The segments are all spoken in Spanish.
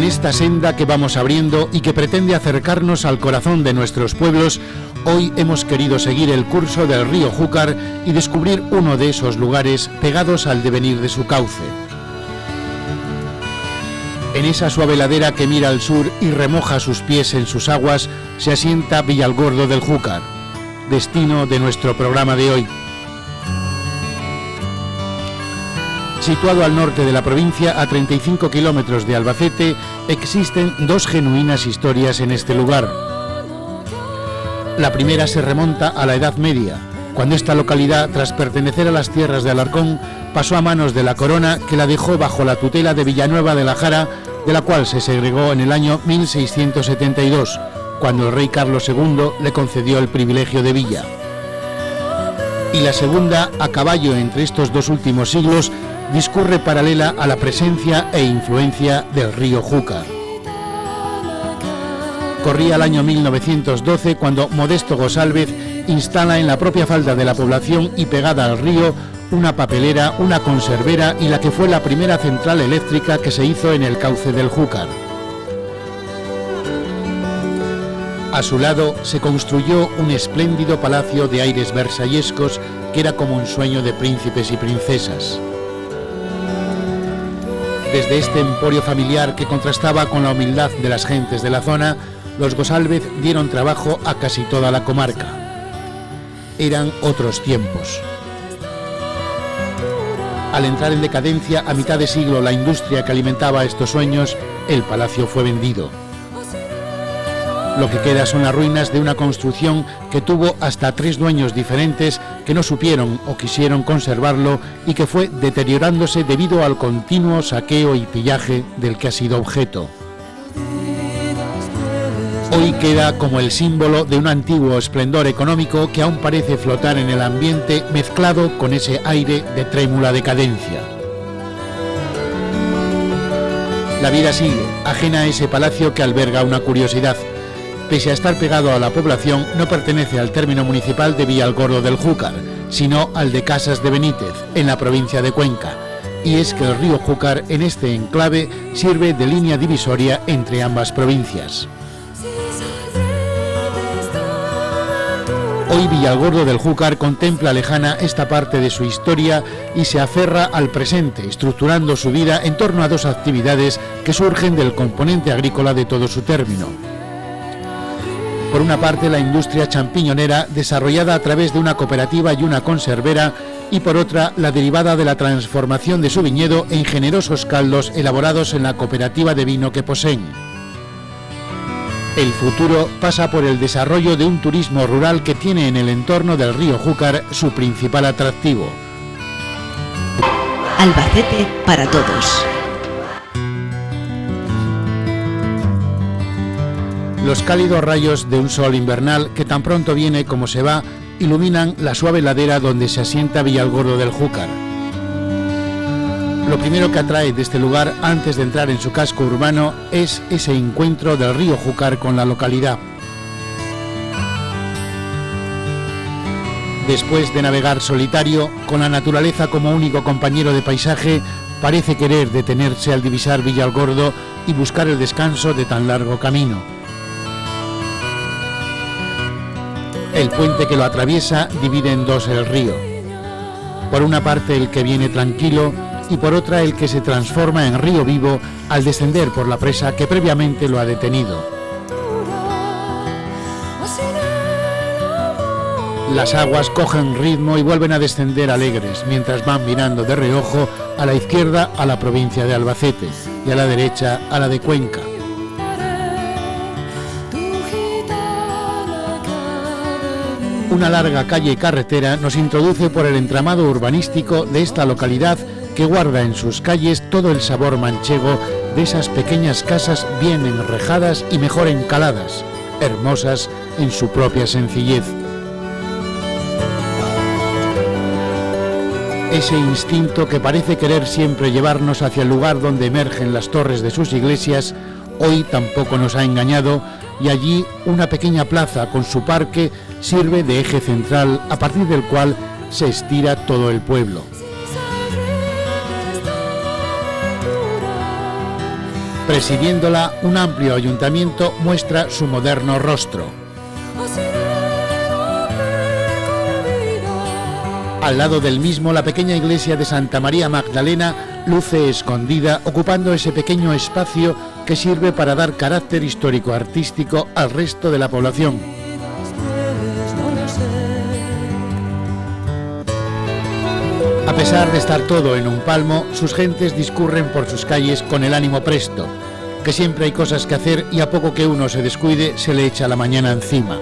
esta senda que vamos abriendo y que pretende acercarnos al corazón de nuestros pueblos, hoy hemos querido seguir el curso del río Júcar y descubrir uno de esos lugares pegados al devenir de su cauce. En esa suave ladera que mira al sur y remoja sus pies en sus aguas, se asienta Villalgordo del Júcar, destino de nuestro programa de hoy. Situado al norte de la provincia, a 35 kilómetros de Albacete, existen dos genuinas historias en este lugar. La primera se remonta a la Edad Media, cuando esta localidad, tras pertenecer a las tierras de Alarcón, pasó a manos de la corona, que la dejó bajo la tutela de Villanueva de la Jara, de la cual se segregó en el año 1672, cuando el rey Carlos II le concedió el privilegio de villa. Y la segunda, a caballo entre estos dos últimos siglos, discurre paralela a la presencia e influencia del río Júcar. Corría el año 1912 cuando Modesto González instala en la propia falda de la población y pegada al río una papelera, una conservera y la que fue la primera central eléctrica que se hizo en el cauce del Júcar. A su lado se construyó un espléndido palacio de aires versallescos que era como un sueño de príncipes y princesas. Desde este emporio familiar que contrastaba con la humildad de las gentes de la zona, los González dieron trabajo a casi toda la comarca. Eran otros tiempos. Al entrar en decadencia a mitad de siglo la industria que alimentaba estos sueños, el palacio fue vendido. Lo que queda son las ruinas de una construcción que tuvo hasta 3 dueños diferentes que no supieron o quisieron conservarlo y que fue deteriorándose debido al continuo saqueo y pillaje del que ha sido objeto. Hoy queda como el símbolo de un antiguo esplendor económico que aún parece flotar en el ambiente mezclado con ese aire de trémula decadencia. La vida sigue, ajena a ese palacio que alberga una curiosidad. Pese a estar pegado a la población, no pertenece al término municipal de Villalgordo del Júcar, sino al de Casas de Benítez, en la provincia de Cuenca. Y es que el río Júcar en este enclave sirve de línea divisoria entre ambas provincias. Hoy Villalgordo del Júcar contempla lejana esta parte de su historia y se aferra al presente, estructurando su vida en torno a dos actividades que surgen del componente agrícola de todo su término. Por una parte, la industria champiñonera, desarrollada a través de una cooperativa y una conservera, y por otra, la derivada de la transformación de su viñedo en generosos caldos elaborados en la cooperativa de vino que poseen. El futuro pasa por el desarrollo de un turismo rural que tiene en el entorno del río Júcar su principal atractivo. Albacete para todos. Los cálidos rayos de un sol invernal que tan pronto viene como se va iluminan la suave ladera donde se asienta Villalgordo del Júcar. Lo primero que atrae de este lugar antes de entrar en su casco urbano es ese encuentro del río Júcar con la localidad. Después de navegar solitario, con la naturaleza como único compañero de paisaje, parece querer detenerse al divisar Villalgordo y buscar el descanso de tan largo camino. El puente que lo atraviesa divide en dos el río. Por una parte el que viene tranquilo y por otra el que se transforma en río vivo al descender por la presa que previamente lo ha detenido. Las aguas cogen ritmo y vuelven a descender alegres mientras van mirando de reojo a la izquierda a la provincia de Albacete y a la derecha a la de Cuenca. Una larga calle y carretera nos introduce por el entramado urbanístico de esta localidad que guarda en sus calles todo el sabor manchego de esas pequeñas casas bien enrejadas y mejor encaladas, hermosas en su propia sencillez. Ese instinto que parece querer siempre llevarnos hacia el lugar donde emergen las torres de sus iglesias, hoy tampoco nos ha engañado, y allí una pequeña plaza con su parque sirve de eje central a partir del cual se estira todo el pueblo. Presidiéndola, un amplio ayuntamiento muestra su moderno rostro. Al lado del mismo, la pequeña iglesia de Santa María Magdalena luce escondida, ocupando ese pequeño espacio que sirve para dar carácter histórico-artístico al resto de la población. A pesar de estar todo en un palmo, sus gentes discurren por sus calles con el ánimo presto, que siempre hay cosas que hacer y a poco que uno se descuide se le echa la mañana encima.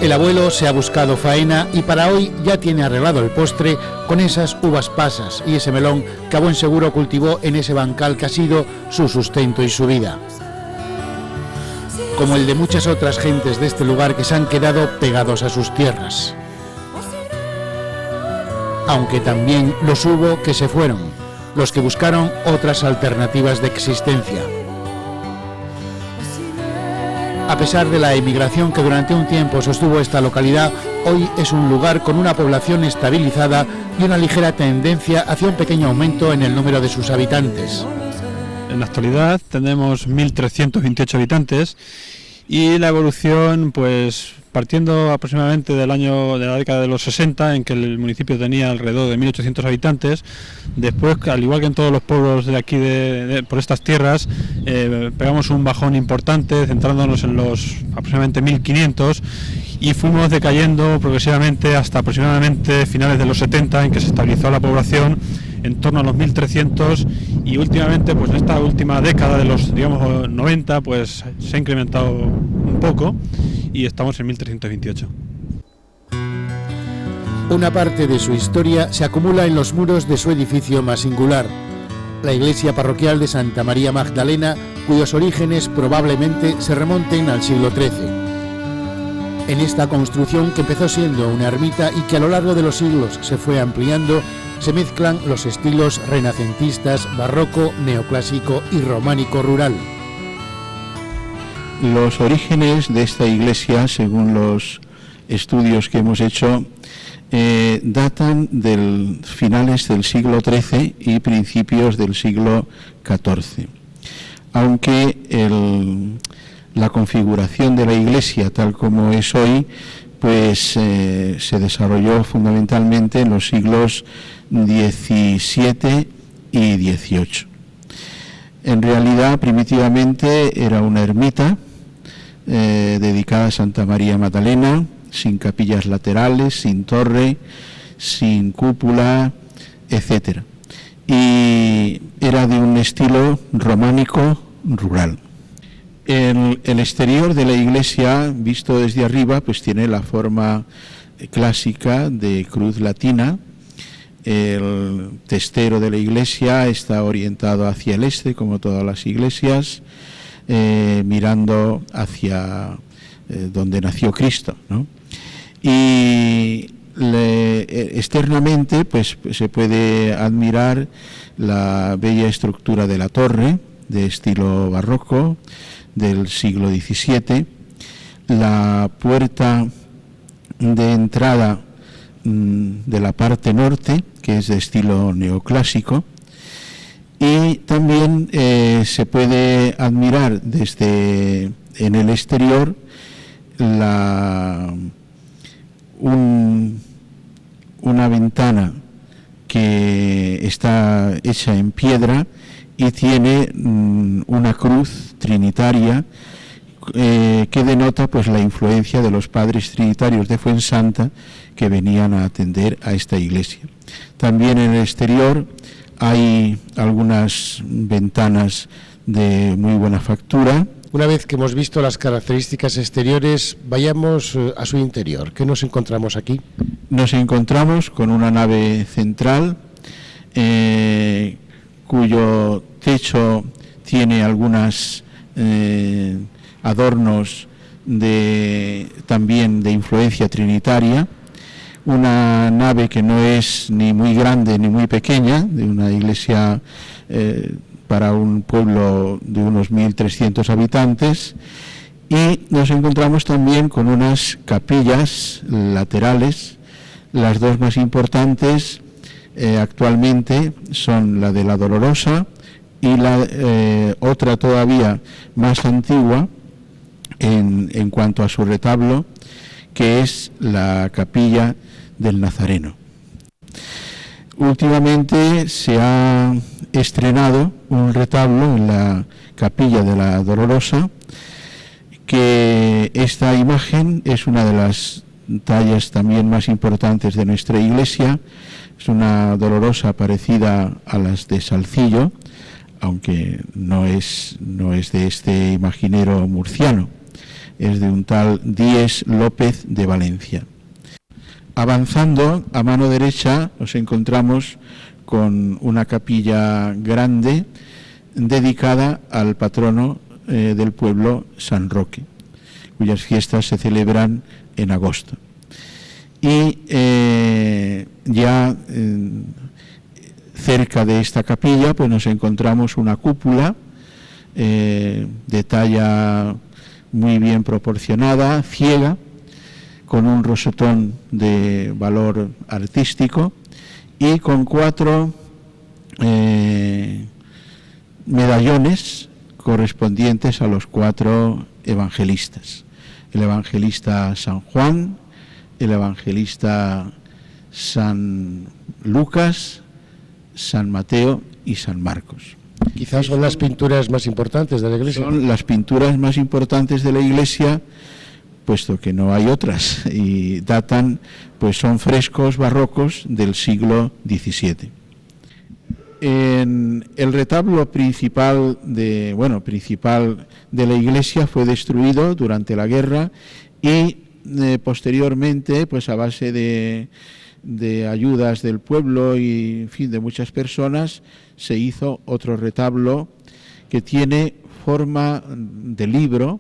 El abuelo se ha buscado faena y para hoy ya tiene arreglado el postre con esas uvas pasas y ese melón que a buen seguro cultivó en ese bancal que ha sido su sustento y su vida. Como el de muchas otras gentes de este lugar que se han quedado pegados a sus tierras. Aunque también los hubo que se fueron, los que buscaron otras alternativas de existencia. A pesar de la emigración que durante un tiempo sostuvo esta localidad, hoy es un lugar con una población estabilizada y una ligera tendencia hacia un pequeño aumento en el número de sus habitantes. En la actualidad tenemos 1.328 habitantes y la evolución, pues partiendo aproximadamente de la década de los 60, en que el municipio tenía alrededor de 1.800 habitantes, después, al igual que en todos los pueblos de aquí por estas tierras, pegamos un bajón importante, centrándonos en los aproximadamente 1.500, y fuimos decayendo progresivamente hasta aproximadamente finales de los 70, en que se estabilizó la población en torno a los 1.300, y últimamente, pues en esta última década de los, digamos, 90, pues se ha incrementado un poco y estamos en 1.328. Una parte de su historia se acumula en los muros de su edificio más singular, la iglesia parroquial de Santa María Magdalena, cuyos orígenes probablemente se remonten al siglo XIII. En esta construcción, que empezó siendo una ermita y que a lo largo de los siglos se fue ampliando, se mezclan los estilos renacentistas, barroco, neoclásico y románico rural. Los orígenes de esta iglesia, según los estudios que hemos hecho, datan de finales del siglo XIII y principios del siglo XIV. Aunque la configuración de la iglesia, tal como es hoy, pues se desarrolló fundamentalmente en los siglos XVII y XVIII. En realidad, primitivamente era una ermita dedicada a Santa María Magdalena, sin capillas laterales, sin torre, sin cúpula, etc. Y era de un estilo románico rural. El exterior de la iglesia, visto desde arriba, pues tiene la forma clásica de cruz latina. El testero de la iglesia está orientado hacia el este, como todas las iglesias, mirando hacia donde nació Cristo, ¿no? Y externamente, pues se puede admirar la bella estructura de la torre, de estilo barroco, del siglo XVII, la puerta de entrada de la parte norte, que es de estilo neoclásico, y también se puede admirar desde en el exterior una ventana que está hecha en piedra y tiene una cruz trinitaria que denota pues la influencia de los padres trinitarios de Fuensanta que venían a atender a esta iglesia. También en el exterior hay algunas ventanas de muy buena factura. Una vez que hemos visto las características exteriores, vayamos a su interior. ¿Qué nos encontramos aquí? Nos encontramos con una nave central cuyo techo tiene algunas adornos también de influencia trinitaria. Una nave que no es ni muy grande ni muy pequeña, de una iglesia para un pueblo de unos 1.300 habitantes, y nos encontramos también con unas capillas laterales, las dos más importantes actualmente son la de la Dolorosa y la otra todavía más antigua en cuanto a su retablo, que es la capilla del Nazareno. Últimamente se ha estrenado un retablo en la capilla de la Dolorosa, que esta imagen es una de las tallas también más importantes de nuestra iglesia. Es una Dolorosa parecida a las de Salcillo, aunque no es de este imaginero murciano, es de un tal Díez López de Valencia. Avanzando a mano derecha nos encontramos con una capilla grande dedicada al patrono del pueblo, San Roque, cuyas fiestas se celebran en agosto. Y cerca de esta capilla pues nos encontramos una cúpula de talla muy bien proporcionada, ciega, con un rosetón de valor artístico y con 4 medallones correspondientes a los 4 evangelistas. El evangelista San Juan, el evangelista San Lucas, San Mateo y San Marcos. Quizás son las pinturas más importantes de la iglesia. Son las pinturas más importantes de la iglesia, puesto que no hay otras, y datan, pues son frescos barrocos del siglo XVII. En el retablo principal de la iglesia fue destruido durante la guerra y posteriormente, pues a base de ayudas del pueblo y en fin de muchas personas, se hizo otro retablo que tiene forma de libro,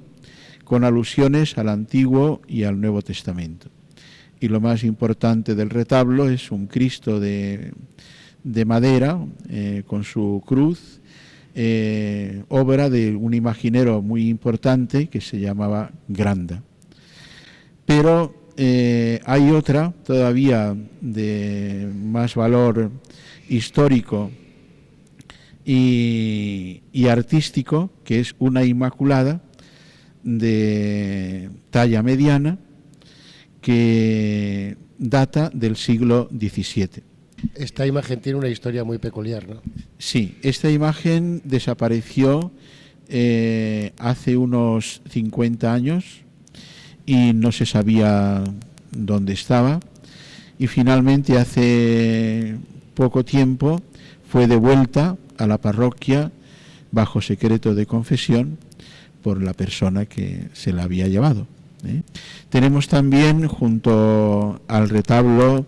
con alusiones al Antiguo y al Nuevo Testamento. Y lo más importante del retablo es un Cristo de madera con su cruz, obra de un imaginero muy importante que se llamaba Granda. Pero hay otra todavía de más valor histórico y artístico, que es una Inmaculada de talla mediana que data del siglo XVII. Esta imagen tiene una historia muy peculiar, ¿no? Sí, esta imagen desapareció hace unos 50 años y no se sabía dónde estaba, y finalmente hace poco tiempo fue devuelta a la parroquia bajo secreto de confesión por la persona que se la había llevado. Tenemos también, junto al retablo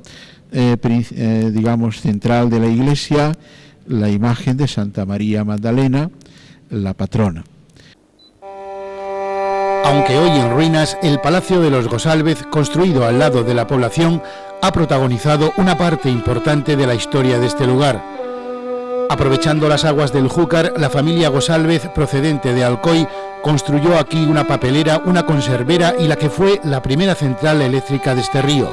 central de la iglesia, la imagen de Santa María Magdalena, la patrona. Aunque hoy en ruinas, el Palacio de los Gosálvez, construido al lado de la población, ha protagonizado una parte importante de la historia de este lugar. Aprovechando las aguas del Júcar, la familia Gosálvez, procedente de Alcoy, construyó aquí una papelera, una conservera y la que fue la primera central eléctrica de este río.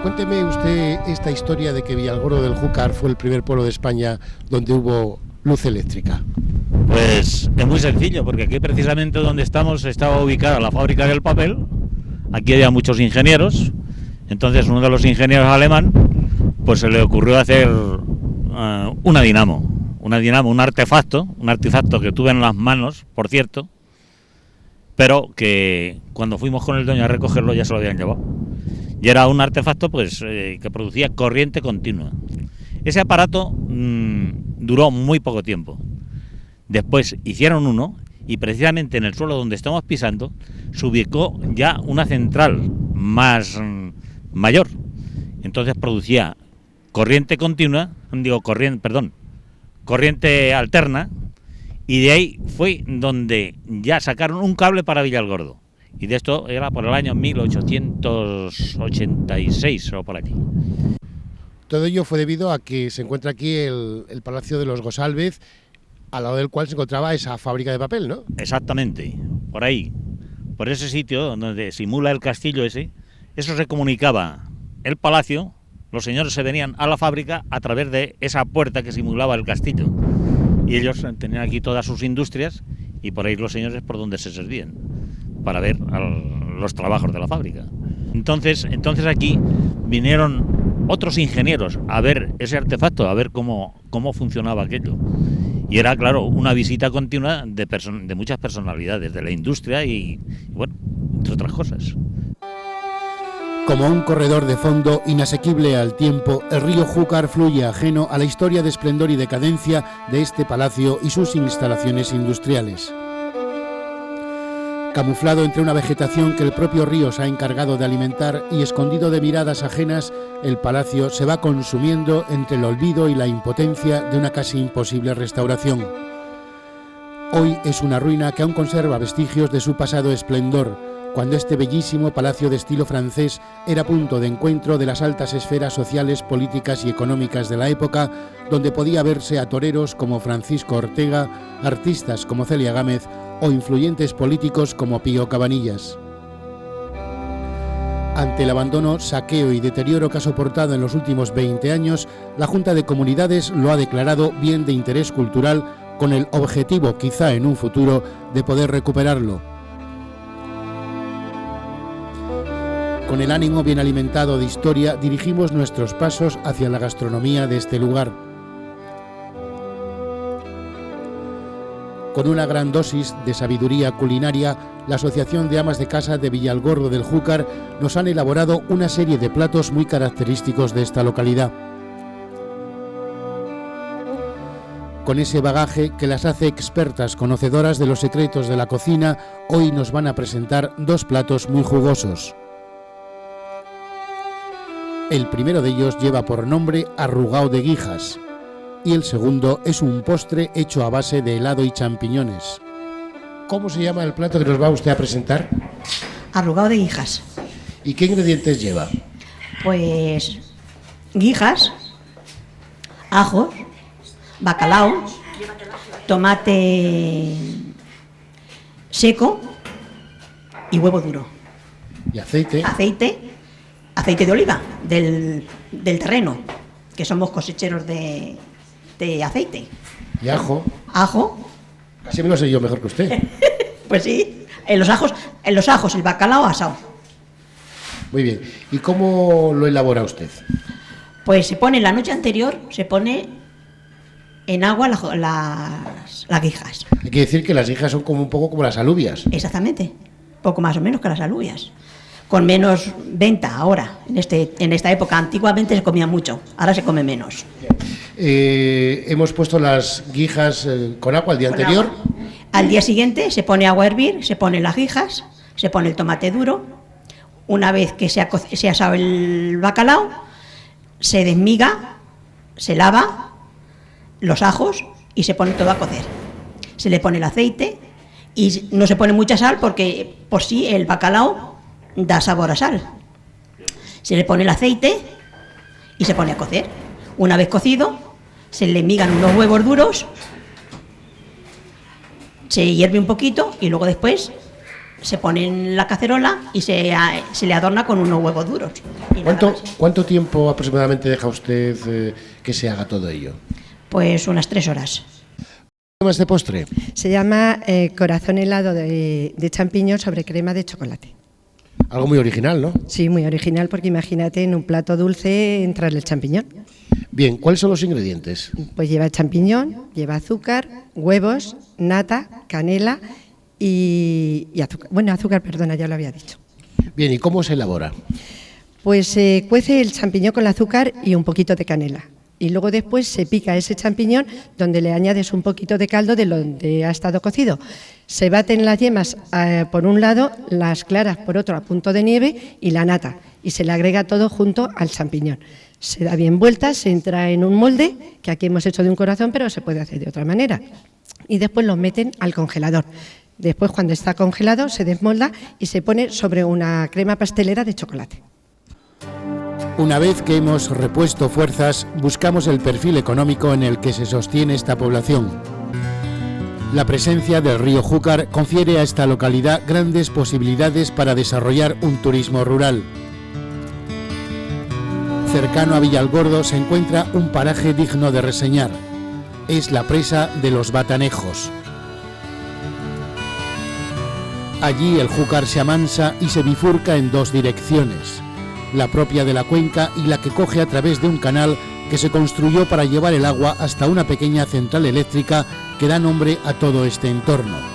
Cuénteme usted esta historia de que Villalgordo del Júcar fue el primer pueblo de España donde hubo luz eléctrica. Pues es muy sencillo, porque aquí precisamente donde estamos estaba ubicada la fábrica del papel. Aquí había muchos ingenieros. Entonces uno de los ingenieros alemán pues se le ocurrió hacer una dinamo, un artefacto que tuve en las manos, por cierto, pero que cuando fuimos con el dueño a recogerlo ya se lo habían llevado. Y era un artefacto pues que producía corriente continua. Ese aparato duró muy poco tiempo. Después hicieron uno y precisamente en el suelo donde estamos pisando se ubicó ya una central mayor. Entonces producía corriente continua, corriente alterna, y de ahí fue donde ya sacaron un cable para Villalgordo. Y de esto era por el año 1886 o por allí. Todo ello fue debido a que se encuentra aquí el Palacio de los Gosálvez, al lado del cual se encontraba esa fábrica de papel, ¿no? Exactamente, por ahí, por ese sitio donde simula el castillo ese, eso se comunicaba el palacio los señores se venían a la fábrica a través de esa puerta que simulaba el castillo. Y ellos tenían aquí todas sus industrias y por ahí los señores por donde se servían para ver los trabajos de la fábrica. Entonces aquí vinieron otros ingenieros a ver ese artefacto, a ver cómo funcionaba aquello. Y era, claro, una visita continua de muchas personalidades de la industria y, bueno, entre otras cosas. Como un corredor de fondo inasequible al tiempo, el río Júcar fluye ajeno a la historia de esplendor y decadencia de este palacio y sus instalaciones industriales. Camuflado entre una vegetación que el propio río se ha encargado de alimentar y escondido de miradas ajenas, el palacio se va consumiendo entre el olvido y la impotencia de una casi imposible restauración. Hoy es una ruina que aún conserva vestigios de su pasado esplendor, cuando este bellísimo palacio de estilo francés era punto de encuentro de las altas esferas sociales, políticas y económicas de la época, donde podía verse a toreros como Francisco Ortega, artistas como Celia Gámez o influyentes políticos como Pío Cabanillas. Ante el abandono, saqueo y deterioro que ha soportado en los últimos 20 años, la Junta de Comunidades lo ha declarado bien de interés cultural con el objetivo, quizá en un futuro, de poder recuperarlo. Con el ánimo bien alimentado de historia, dirigimos nuestros pasos hacia la gastronomía de este lugar. Con una gran dosis de sabiduría culinaria, la Asociación de Amas de Casa de Villalgordo del Júcar nos han elaborado una serie de platos muy característicos de esta localidad. Con ese bagaje que las hace expertas conocedoras de los secretos de la cocina, hoy nos van a presentar dos platos muy jugosos. El primero de ellos lleva por nombre arrugao de guijas y el segundo es un postre hecho a base de helado y champiñones. ¿Cómo se llama el plato que nos va usted a presentar? Arrugao de guijas. ¿Y qué ingredientes lleva? Pues guijas, ajos, bacalao, tomate seco y huevo duro. ¿Y aceite? Aceite de oliva del terreno, que somos cosecheros de aceite. ¿Y ajo? Ajo. Casi me lo sé yo mejor que usted. Pues sí, en los ajos el bacalao asado. Muy bien. ¿Y cómo lo elabora usted? Pues se pone la noche anterior, se pone en agua las guijas. Hay que decir que las guijas son como un poco como las alubias. Exactamente, poco más o menos que las alubias. Con menos venta ahora, en esta época. Antiguamente se comía mucho, ahora se come menos. Hemos puesto las guijas con agua el día anterior. Agua. Al día siguiente se pone agua a hervir, se ponen las guijas, se pone el tomate duro. Una vez que se ha asado el bacalao, se desmiga, se lava los ajos y se pone todo a cocer. Se le pone el aceite y no se pone mucha sal porque por sí el bacalao da sabor a sal. Se le pone el aceite y se pone a cocer. Una vez cocido, se le migan unos huevos duros, se hierve un poquito y luego después se pone en la cacerola y se le adorna con unos huevos duros. ¿Cuánto tiempo aproximadamente deja usted que se haga todo ello? Pues unas 3 horas. ¿Cómo se llama este postre? Se llama corazón helado de champiñón sobre crema de chocolate. Algo muy original, ¿no? Sí, muy original, porque imagínate en un plato dulce entrarle el champiñón. Bien, ¿cuáles son los ingredientes? Pues lleva champiñón, lleva azúcar, huevos, nata, canela y azúcar. Bueno, azúcar, perdona, ya lo había dicho. Bien, ¿y cómo se elabora? Pues se cuece el champiñón con el azúcar y un poquito de canela. Y luego después se pica ese champiñón donde le añades un poquito de caldo de donde ha estado cocido. Se baten las yemas por un lado, las claras por otro a punto de nieve y la nata. Y se le agrega todo junto al champiñón. Se da bien vuelta, se entra en un molde, que aquí hemos hecho de un corazón, pero se puede hacer de otra manera. Y después lo meten al congelador. Después, cuando está congelado, se desmolda y se pone sobre una crema pastelera de chocolate. Una vez que hemos repuesto fuerzas, buscamos el perfil económico en el que se sostiene esta población. La presencia del río Júcar confiere a esta localidad grandes posibilidades para desarrollar un turismo rural. Cercano a Villalgordo se encuentra un paraje digno de reseñar. Es la presa de los Batanejos. Allí el Júcar se amansa y se bifurca en dos direcciones, la propia de la cuenca y la que coge a través de un canal que se construyó para llevar el agua hasta una pequeña central eléctrica que da nombre a todo este entorno.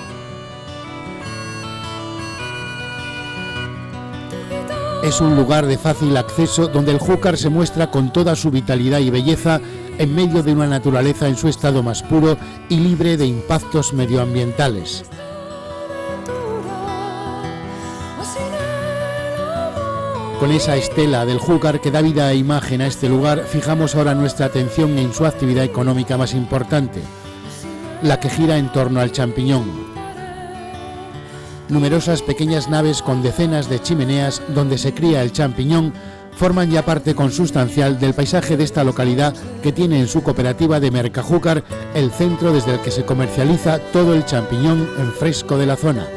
Es un lugar de fácil acceso donde el Júcar se muestra con toda su vitalidad y belleza en medio de una naturaleza en su estado más puro y libre de impactos medioambientales. Con esa estela del Júcar que da vida e imagen a este lugar, fijamos ahora nuestra atención en su actividad económica más importante, la que gira en torno al champiñón. Numerosas pequeñas naves con decenas de chimeneas donde se cría el champiñón forman ya parte consustancial del paisaje de esta localidad, que tiene en su cooperativa de Mercajúcar el centro desde el que se comercializa todo el champiñón en fresco de la zona.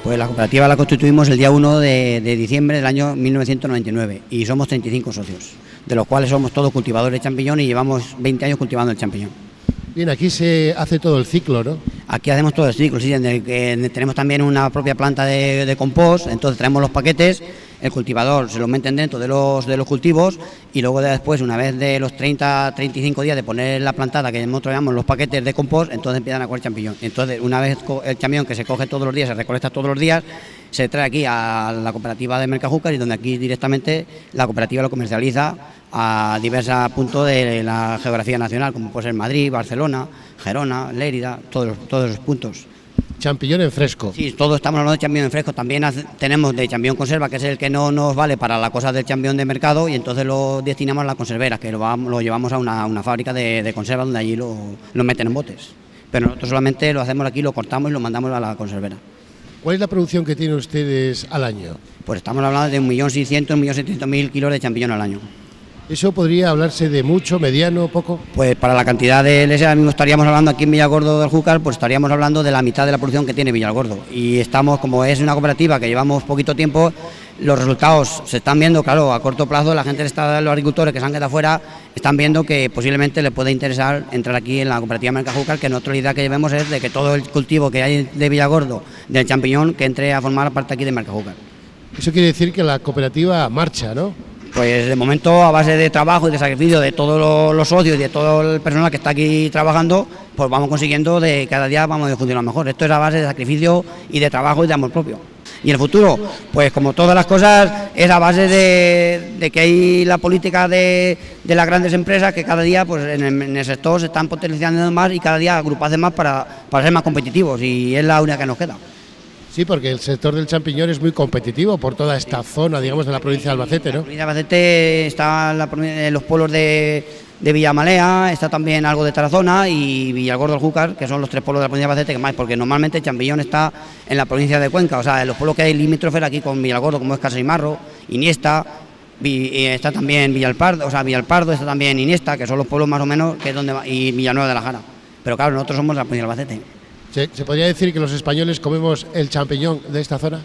Pues la cooperativa la constituimos el día 1 de diciembre del año 1999 y somos 35 socios, de los cuales somos todos cultivadores de champiñón y llevamos 20 años cultivando el champiñón. Bien, aquí se hace todo el ciclo, ¿no? Aquí hacemos todo el ciclo, sí, tenemos también una propia planta de compost, entonces traemos los paquetes, el cultivador se los meten dentro de los cultivos y luego después, una vez de los 30-35 días de poner la plantada, que nosotros llamamos los paquetes de compost, entonces empiezan a coger champiñón. Entonces, una vez el champiñón que se coge todos los días, se recolecta todos los días, se trae aquí a la cooperativa de Mercajúcar y donde aquí directamente la cooperativa lo comercializa a diversos puntos de la geografía nacional, como puede ser Madrid, Barcelona, Gerona, Lérida, todos esos puntos. Champiñón en fresco. Sí, todos estamos hablando de champiñón en fresco. También tenemos de champiñón conserva, que es el que no nos vale para la cosa del champiñón de mercado, y entonces lo destinamos a la conservera, que lo llevamos a una fábrica de conserva donde allí lo meten en botes. Pero nosotros solamente lo hacemos aquí, lo cortamos y lo mandamos a la conservera. ¿Cuál es la producción que tienen ustedes al año? Pues estamos hablando de 1.600.000, 1.700.000 kilos de champiñón al año. ¿Eso podría hablarse de mucho, mediano, poco? Pues para la cantidad de leche, ahora mismo estaríamos hablando aquí en Villalgordo del Júcar, pues estaríamos hablando de la mitad de la producción que tiene Villalgordo. Y estamos, como es una cooperativa que llevamos poquito tiempo, los resultados se están viendo, claro, a corto plazo. La gente, los agricultores que se han quedado fuera, están viendo que posiblemente les puede interesar entrar aquí en la cooperativa Mercajúcar, que nuestra idea que llevemos es de que todo el cultivo que hay de Villalgordo, del champiñón, que entre a formar parte aquí de Mercajúcar. Eso quiere decir que la cooperativa marcha, ¿no? Pues de momento, a base de trabajo y de sacrificio de todos los socios y de todo el personal que está aquí trabajando, pues vamos consiguiendo de cada día vamos a funcionar mejor. Esto es a base de sacrificio y de trabajo y de amor propio. Y el futuro, pues como todas las cosas, es a base de que hay la política de las grandes empresas que cada día pues en el sector se están potenciando más y cada día agruparse más para ser más competitivos, y es la única que nos queda. Sí, porque el sector del champiñón es muy competitivo por toda esta zona, digamos, de la provincia de Albacete, ¿no? La provincia de Albacete está en los pueblos de Villamalea, está también algo de Tarazona y Villalgordo del Júcar, que son los tres pueblos de la provincia de Albacete que más, porque normalmente el champiñón está en la provincia de Cuenca, o sea, en los pueblos que hay limítrofes aquí con Villalgordo, como es Casaimarro, Iniesta, y está también Villalpardo, está también Iniesta, que son los pueblos más o menos, que es donde va, y Villanueva de la Jara. Pero claro, nosotros somos la provincia de Albacete. ¿Se podría decir que los españoles comemos el champiñón de esta zona?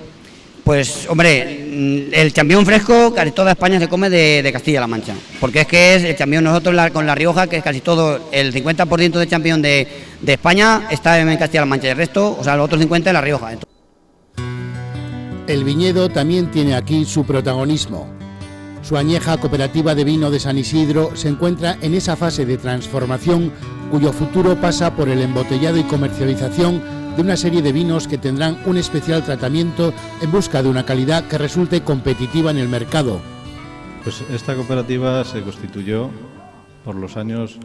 Pues, hombre, el champiñón fresco casi toda España se come de Castilla-La Mancha, porque es que es el champiñón, nosotros con La Rioja, que es casi todo, el 50% del champiñón de España está en Castilla-La Mancha, y el resto, o sea, los otros 50 en La Rioja. El viñedo también tiene aquí su protagonismo. Su añeja cooperativa de vino de San Isidro se encuentra en esa fase de transformación cuyo futuro pasa por el embotellado y comercialización de una serie de vinos que tendrán un especial tratamiento en busca de una calidad que resulte competitiva en el mercado. Pues esta cooperativa se constituyó por los años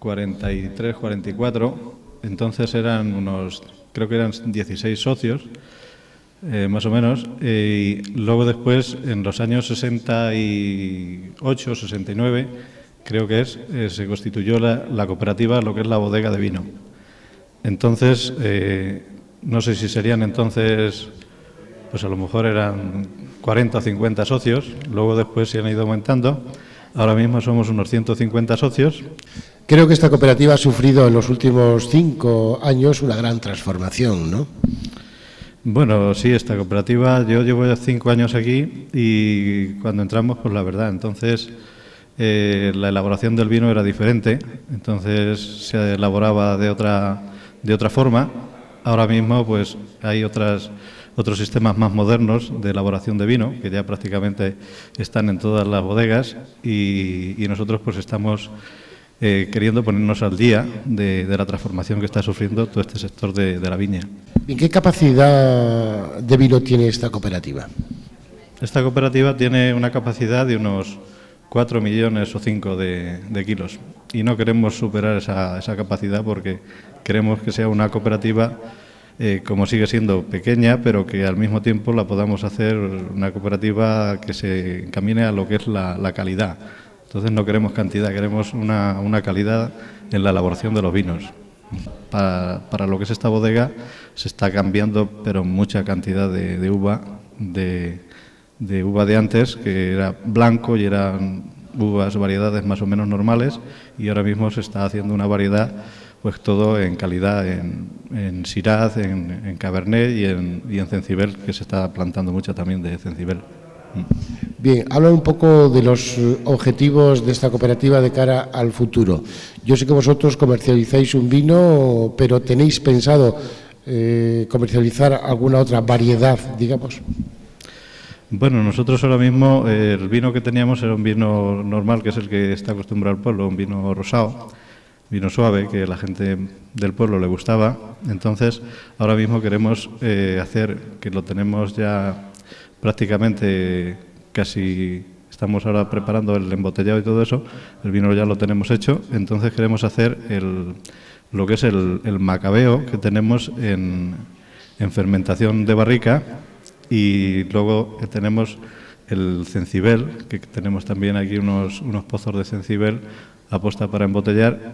43-44, entonces creo que eran 16 socios, más o menos, y luego después, en los años 68, 69, creo que se constituyó la cooperativa, lo que es la bodega de vino. Entonces, no sé si serían entonces, pues a lo mejor eran 40 o 50 socios, luego después se han ido aumentando, ahora mismo somos unos 150 socios. Creo que esta cooperativa ha sufrido en los últimos 5 años una gran transformación, ¿no? Bueno, sí, esta cooperativa, yo llevo ya 5 años aquí y cuando entramos, pues la verdad, entonces la elaboración del vino era diferente, entonces se elaboraba de otra forma. Ahora mismo pues hay otros sistemas más modernos de elaboración de vino que ya prácticamente están en todas las bodegas y nosotros pues estamos queriendo ponernos al día de la transformación que está sufriendo todo este sector de la viña. ¿Y qué capacidad de vino tiene esta cooperativa? Esta cooperativa tiene una capacidad de unos 4 millones o 5 de kilos y no queremos superar esa capacidad porque queremos que sea una cooperativa como sigue siendo pequeña, pero que al mismo tiempo la podamos hacer una cooperativa que se encamine a lo que es la calidad. Entonces no queremos cantidad, queremos una calidad en la elaboración de los vinos. Para lo que es esta bodega se está cambiando, pero mucha cantidad de uva, de uva de antes, que era blanco y eran uvas, variedades más o menos normales, y ahora mismo se está haciendo una variedad, pues todo en calidad, en Syrah, en Cabernet y en Cencibel, que se está plantando mucha también de Cencibel. Bien, habla un poco de los objetivos de esta cooperativa de cara al futuro. Yo sé que vosotros comercializáis un vino, pero ¿tenéis pensado comercializar alguna otra variedad, digamos? Bueno, nosotros ahora mismo el vino que teníamos era un vino normal, que es el que está acostumbrado al pueblo, un vino rosado, vino suave, que a la gente del pueblo le gustaba. Entonces, ahora mismo queremos hacer, que lo tenemos ya prácticamente casi, estamos ahora preparando el embotellado y todo eso, el vino ya lo tenemos hecho, entonces queremos hacer lo que es el macabeo que tenemos en fermentación de barrica. Y luego tenemos el cencibel, que tenemos también aquí unos pozos de cencibel aposta para embotellar.